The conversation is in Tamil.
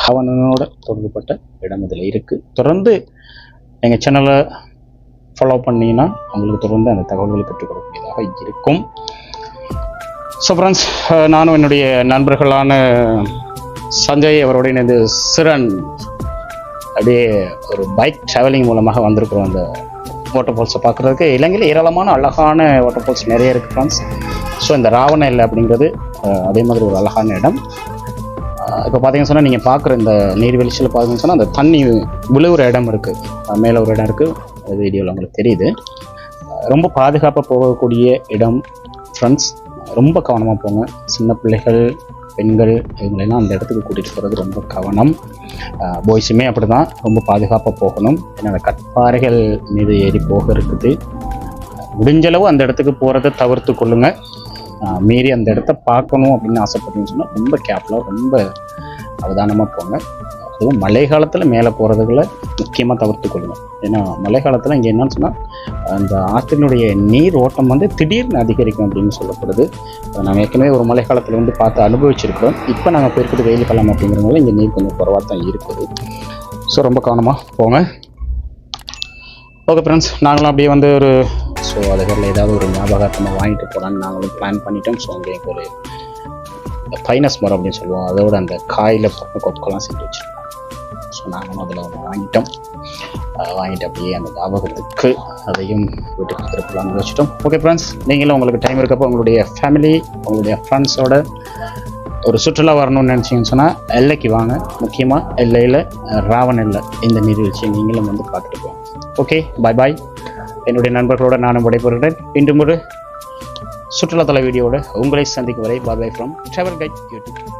ராவணனோட தொடர்புப்பட்ட இடம் இதில் இருக்குது. தொடர்ந்து எங்கள் சேனலை ஃபாலோ பண்ணிங்கன்னா உங்களுக்கு தொடர்ந்து அந்த தகவல்களை பெற்றுக்கொள்ளக்கூடியதாக இருக்கும். ஸோ ஃப்ரெண்ட்ஸ், நானும் என்னுடைய நண்பர்களான சஞ்சய் அவரோட இணைந்து சிரன் அப்படியே ஒரு பைக் ட்ராவலிங் மூலமாக வந்திருக்கிறோம். அந்த வாட்டர் ஃபால்ஸை பார்க்குறதுக்கு இலங்கையில் ஏராளமான அழகான வாட்டர் ஃபால்ஸ் நிறைய இருக்குது ஃப்ரெண்ட்ஸ். ஸோ இந்த ராவண எல்லை அப்படிங்கிறது அதே மாதிரி ஒரு அழகான இடம். இப்போ பார்த்தீங்கன்னு சொன்னால் நீங்கள் பார்க்குற இந்த நீர்வீழ்ச்சியில் பார்த்தீங்கன்னு சொன்னால் அந்த தண்ணி விழுவுற இடம் இருக்குது, மேலே ஒரு இடம் இருக்குது, வீடியோவில் உங்களுக்கு தெரியுது. ரொம்ப பாதுகாப்பாக போகக்கூடிய இடம் ஃப்ரெண்ட்ஸ். ரொம்ப கவனமாக போங்க. சின்ன பிள்ளைகள், பெண்கள் இவங்களெல்லாம் அந்த இடத்துக்கு கூட்டிகிட்டு போகிறது ரொம்ப கவனம். பாய்ஸுமே அப்படி தான், ரொம்ப பாதுகாப்பாக போகணும். ஏன்னா அந்த கற்பாறைகள் மீது ஏறி போக இருக்குது. முடிஞ்சளவு அந்த இடத்துக்கு போகிறத தவிர்த்து கொள்ளுங்கள். மீறி அந்த இடத்த பார்க்கணும் அப்படின்னு ஆசைப்பட்டீங்கன்னு சொன்னால் ரொம்ப கேர்ஃபுல்லாக, ரொம்ப அவதானமாக போங்க. அதுவும் மழை காலத்தில் மேலே போகிறதுக்குள்ள முக்கியமாக தவிர்த்து கொள்ளுங்கள். ஏன்னா மழை காலத்தில் இங்கே என்னன்னு சொன்னால் அந்த ஆற்றினுடைய நீர் ஓட்டம் வந்து திடீர்னு அதிகரிக்கும் அப்படின்னு சொல்லப்படுது. நாங்கள் ஏற்கனவே ஒரு மழை காலத்தில் வந்து பார்த்து அனுபவிச்சிருக்கிறோம். இப்போ நாங்கள் போயிருக்கிறது வெயில் காலம் அப்படிங்கிறதுனால இங்கே நீர் கொஞ்சம் குறைவாக தான் இருக்குது. ஸோ ரொம்ப கவனமாக போங்க. ஓகே ஃப்ரெண்ட்ஸ், நாங்களும் அப்படியே வந்து ஒரு ஸோ அதுகளில் ஏதாவது ஒரு ஞாபகார்த்தமாக வாங்கிட்டு போகலான்னு நாங்களும் பிளான் பண்ணிட்டோம். ஸோ அங்கே ஒரு பைனஸ் மரம் அப்படின்னு சொல்லுவோம், அதோட அந்த காயில் கொக்கெல்லாம் செஞ்சு வச்சுருக்கோம். ஸோ நாங்களும் அதில் ஒன்று வாங்கிட்டு அப்படியே அந்த ஞாபகத்துக்கு அதையும் வீட்டுக்கு திருப்பலாம்னு வச்சுட்டோம். ஓகே ஃப்ரெண்ட்ஸ், நீங்களும் உங்களுக்கு டைம் இருக்கப்போ உங்களுடைய ஃபேமிலி, உங்களுடைய ஃப்ரெண்ட்ஸோட ஒரு சுற்றுலா வரணும்னு நினச்சிங்கன்னு சொன்னால் எல்லைக்கு வாங்க. முக்கியமாக எல்லையில் ராவண எல்லை இந்த நீர்வீழ்ச்சியை நீங்களும் வந்து பார்த்துட்டு போங்க. ஓகே, பாய் பாய். என்னுடைய நண்பர்களோட நானும் விடைபெறுகிறேன். மீண்டும் ஒரு சுற்றுலாத்தல வீடியோவோட உங்களை சந்திக்கும் வரை bye bye from travel guide YouTube.